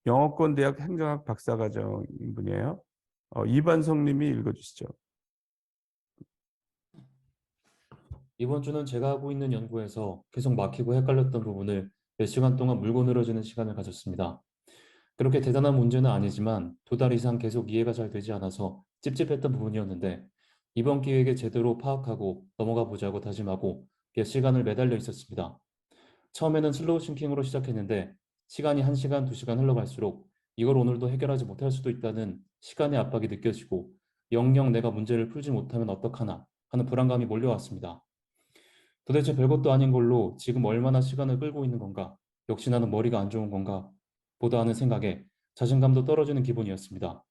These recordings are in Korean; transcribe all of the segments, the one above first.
영어권 대학 행정학 박사과정인 분이에요. 이반성 님이 읽어주시죠. 이번 주는 제가 하고 있는 연구에서 계속 막히고 헷갈렸던 부분을 몇 시간 동안 물고 늘어지는 시간을 가졌습니다. 그렇게 대단한 문제는 아니지만 두 달 이상 계속 이해가 잘 되지 않아서 찝찝했던 부분이었는데 이번 기회에 제대로 파악하고 넘어가 보자고 다짐하고 몇 시간을 매달려 있었습니다. 처음에는 슬로우 싱킹으로 시작했는데 시간이 1시간, 2시간 흘러갈수록 이걸 오늘도 해결하지 못할 수도 있다는 시간의 압박이 느껴지고 영영 내가 문제를 풀지 못하면 어떡하나 하는 불안감이 몰려왔습니다. 도대체 별것도 아닌 걸로 지금 얼마나 시간을 끌고 있는 건가? 역시 나는 머리가 안 좋은 건가? 보다 하는 생각에 자신감도 떨어지는 기분이었습니다.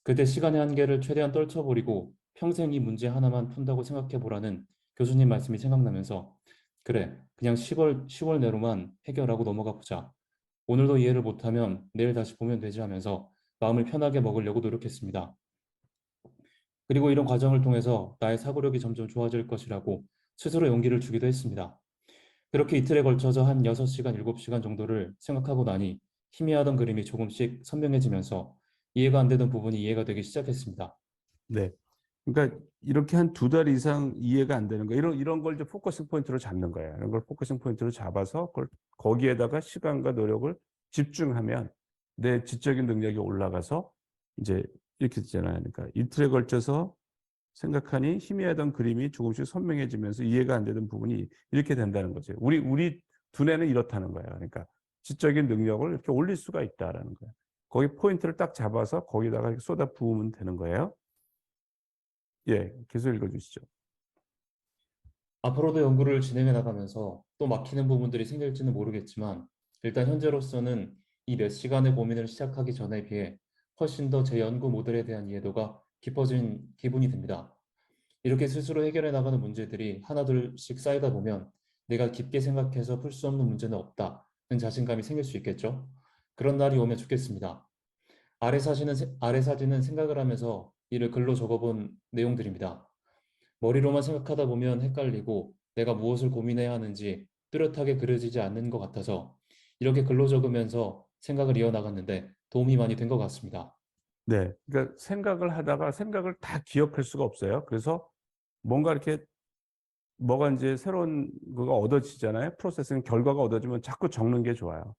그때 시간의 한계를 최대한 떨쳐버리고 평생 이 문제 하나만 푼다고 생각해 보라는 교수님 말씀이 생각나면서 그래, 그냥 10월 내로만 해결하고 넘어가 보자. 오늘도 이해를 못하면 내일 다시 보면 되지 하면서 마음을 편하게 먹으려고 노력했습니다. 그리고 이런 과정을 통해서 나의 사고력이 점점 좋아질 것이라고 스스로 용기를 주기도 했습니다. 그렇게 이틀에 걸쳐서 한 6시간, 7시간 정도를 생각하고 나니 희미하던 그림이 조금씩 선명해지면서 이해가 안 되던 부분이 이해가 되기 시작했습니다. 네. 그러니까 이렇게 한 2달 이상 이해가 안 되는 거 이런 걸 이제 포커싱 포인트로 잡는 거예요. 이런 걸 포커싱 포인트로 잡아서 그걸 거기에다가 시간과 노력을 집중하면 내 지적인 능력이 올라가서 이제 이렇게 되잖아요. 그러니까 이틀에 걸쳐서 생각하니 희미하던 그림이 조금씩 선명해지면서 이해가 안 되던 부분이 이렇게 된다는 거죠. 우리 두뇌는 이렇다는 거예요. 그러니까 지적인 능력을 이렇게 올릴 수가 있다라는 거예요. 거기 포인트를 딱 잡아서 거기다가 쏟아 부으면 되는 거예요. 예, 계속 읽어주시죠. 앞으로도 연구를 진행해 나가면서 또 막히는 부분들이 생길지는 모르겠지만 일단 현재로서는 이 몇 시간의 고민을 시작하기 전에 비해 훨씬 더 제 연구 모델에 대한 이해도가 깊어진 기분이 듭니다. 이렇게 스스로 해결해 나가는 문제들이 하나둘씩 쌓이다 보면 내가 깊게 생각해서 풀 수 없는 문제는 없다는 자신감이 생길 수 있겠죠. 그런 날이 오면 좋겠습니다. 아래 사진은 생각을 하면서 이를 글로 적어본 내용들입니다. 머리로만 생각하다 보면 헷갈리고 내가 무엇을 고민해야 하는지 뚜렷하게 그려지지 않는 것 같아서 이렇게 글로 적으면서 생각을 이어나갔는데 도움이 많이 된 것 같습니다. 네. 그러니까 생각을 하다가 생각을 다 기억할 수가 없어요. 그래서 뭔가 이렇게 뭐가 이제 새로운 거가 얻어지잖아요. 프로세스는 결과가 얻어지면 자꾸 적는 게 좋아요.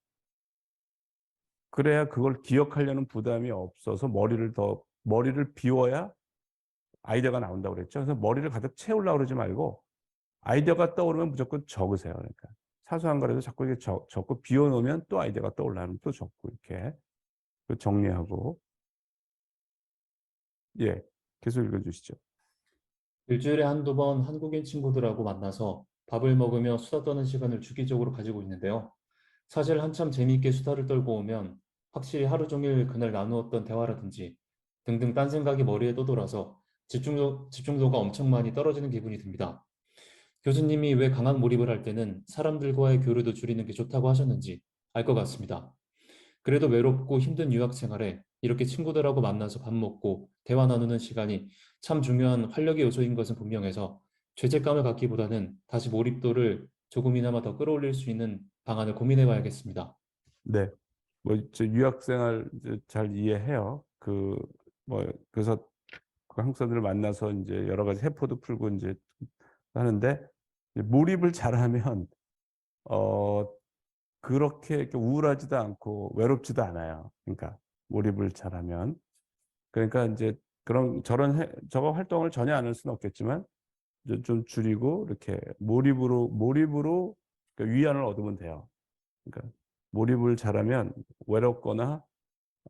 그래야 그걸 기억하려는 부담이 없어서 머리를 비워야 아이디어가 나온다고 그랬죠. 그래서 머리를 가득 채우려고 그러지 말고 아이디어가 떠오르면 무조건 적으세요. 그러니까 사소한 거라도 자꾸 이렇게 적고 비워놓으면 또 아이디어가 떠올라면 또 적고 이렇게 정리하고 예, 계속 읽어주시죠. 일주일에 한두 번 한국인 친구들하고 만나서 밥을 먹으며 수다 떠는 시간을 주기적으로 가지고 있는데요. 사실 한참 재미있게 수다를 떨고 오면 확실히 하루 종일 그날 나누었던 대화라든지 등등 딴 생각이 머리에 떠돌아서 집중도가 엄청 많이 떨어지는 기분이 듭니다. 교수님이 왜 강한 몰입을 할 때는 사람들과의 교류도 줄이는 게 좋다고 하셨는지 알 것 같습니다. 그래도 외롭고 힘든 유학 생활에 이렇게 친구들하고 만나서 밥 먹고 대화 나누는 시간이 참 중요한 활력의 요소인 것은 분명해서 죄책감을 갖기보다는 다시 몰입도를 조금이나마 더 끌어올릴 수 있는 방안을 고민해 봐야겠습니다. 네. 뭐, 저 유학생활 이제 잘 이해해요. 그래서 그 한국 사람들을 만나서 이제 여러 가지 세포도 풀고 이제 하는데, 이제 몰입을 잘하면, 어, 그렇게 이렇게 우울하지도 않고 외롭지도 않아요. 그러니까, 몰입을 잘하면. 그러니까 이제 저거 활동을 전혀 안 할 수는 없겠지만, 이제 좀 줄이고, 이렇게 몰입으로 그러니까 위안을 얻으면 돼요. 그러니까, 몰입을 잘하면 외롭거나,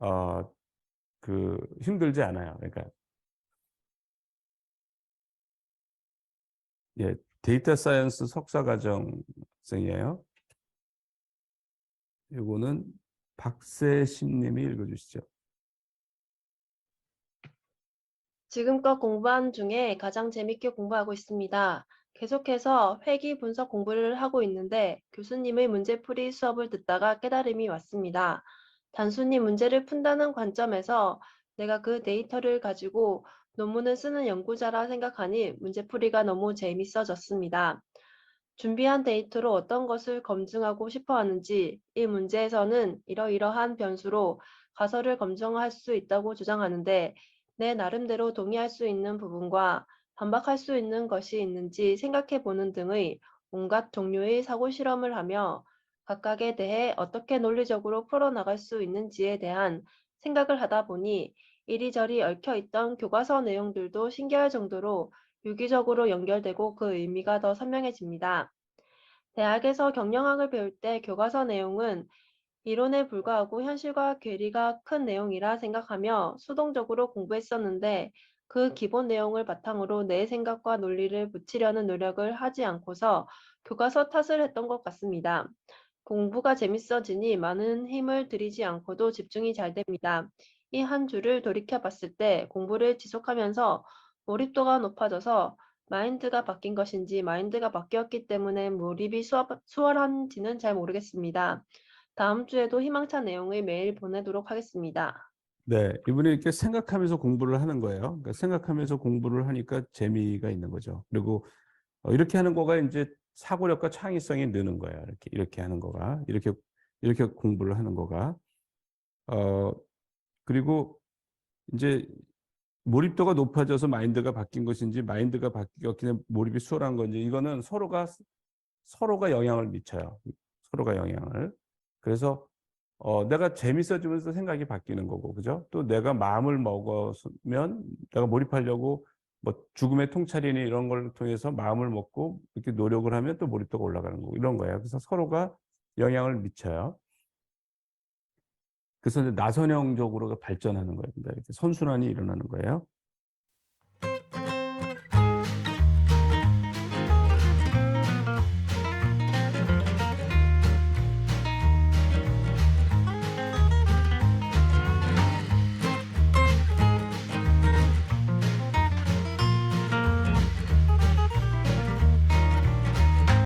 어, 힘들지 않아요. 그러니까, 예, 데이터 사이언스 석사과정생이에요. 요거는 박세신 님이 읽어주시죠. 지금껏 공부한 중에 가장 재밌게 공부하고 있습니다. 계속해서 회귀 분석 공부를 하고 있는데 교수님의 문제풀이 수업을 듣다가 깨달음이 왔습니다. 단순히 문제를 푼다는 관점에서 내가 그 데이터를 가지고 논문을 쓰는 연구자라 생각하니 문제풀이가 너무 재밌어졌습니다. 준비한 데이터로 어떤 것을 검증하고 싶어 하는지, 이 문제에서는 이러이러한 변수로 가설을 검증할 수 있다고 주장하는데 내 나름대로 동의할 수 있는 부분과 반박할 수 있는 것이 있는지 생각해 보는 등의 온갖 종류의 사고 실험을 하며 각각에 대해 어떻게 논리적으로 풀어나갈 수 있는지에 대한 생각을 하다 보니 이리저리 얽혀있던 교과서 내용들도 신기할 정도로 유기적으로 연결되고 그 의미가 더 선명해집니다. 대학에서 경영학을 배울 때 교과서 내용은 이론에 불과하고 현실과 괴리가 큰 내용이라 생각하며 수동적으로 공부했었는데 그 기본 내용을 바탕으로 내 생각과 논리를 붙이려는 노력을 하지 않고서 교과서 탓을 했던 것 같습니다. 공부가 재밌어지니 많은 힘을 들이지 않고도 집중이 잘 됩니다. 이 한 주를 돌이켜 봤을 때 공부를 지속하면서 몰입도가 높아져서 마인드가 바뀐 것인지 마인드가 바뀌었기 때문에 몰입이 수월한지는 잘 모르겠습니다. 다음 주에도 희망찬 내용을 매일 보내도록 하겠습니다. 네, 이분이 이렇게 생각하면서 공부를 하는 거예요. 그러니까 생각하면서 공부를 하니까 재미가 있는 거죠. 그리고 이렇게 하는 거가 이제 사고력과 창의성이 느는 거예요. 이렇게 하는 거가 이렇게 공부를 하는 거가 그리고 이제 몰입도가 높아져서 마인드가 바뀐 것인지 마인드가 바뀌었기 때문에 몰입이 수월한 건지 이거는 서로가 영향을 미쳐요. 서로가 영향을. 그래서 내가 재밌어지면서 생각이 바뀌는 거고, 그죠? 또 내가 마음을 먹었으면 내가 몰입하려고 뭐 죽음의 통찰이니 이런 걸 통해서 마음을 먹고 이렇게 노력을 하면 또 몰입도가 올라가는 거고 이런 거예요. 그래서 서로가 영향을 미쳐요. 그래서 이제 나선형적으로 발전하는 겁니다. 이렇게 선순환이 일어나는 거예요.